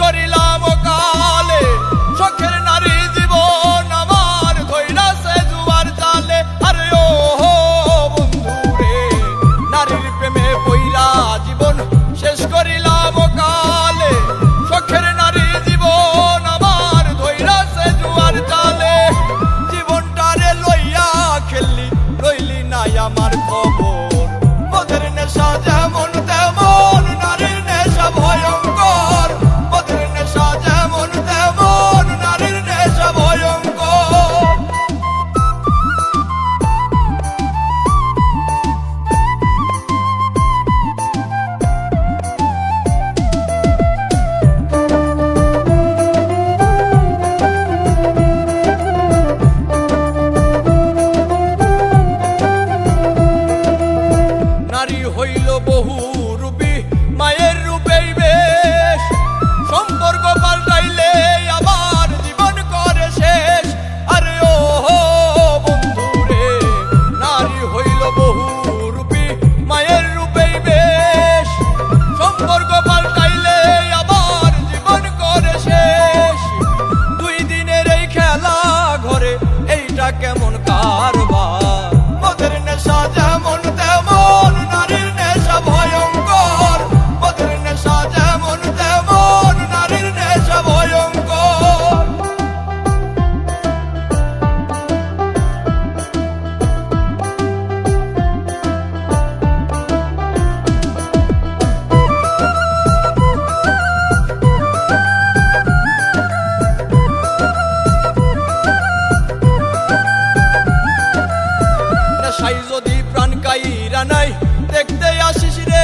করিলাম কালে শখের নারী জীবন আমার ধইরাছে জুয়ার জালে। আরে ও বন্ধু রে, নারীর প্রেমে পইরা জীবন শেষ করিলাম কালে শখের নারী জীবন আমার ধইরাছে জুয়ার জালে। জীবনটারে লইয়া খেললি রইলি নাই আমার খবর, মদের নেশা যেমন তেমন নারীর নেশা ভয়ঙ্কর, মদের নেশা যেমন তেমন নারীর নেশা ভয়ঙ্কর। নারী হইল বহু রূপী মায়ের রূপেই বেশ, সম্পর্ক পাল্টাইলে আবার জীবন করে শেষ। আরে ও বন্ধু রে, নারী হইল বহু রূপী মায়ের রূপেই বেশ, সম্পর্ক পাল্টাইলে আবার জীবন করে শেষ। দুই দিনের এই খেলা ঘরে এইটা কেমন কারবার, মদের নেশা যেমন তেমন নারীর নেশা ভয়ঙ্কর, মদের নেশা যেমন তেমন নারীর নেশা ভয়ঙ্কর। নেশাই যদি প্রাণ কাইরা নাই দেখতে আসিস রে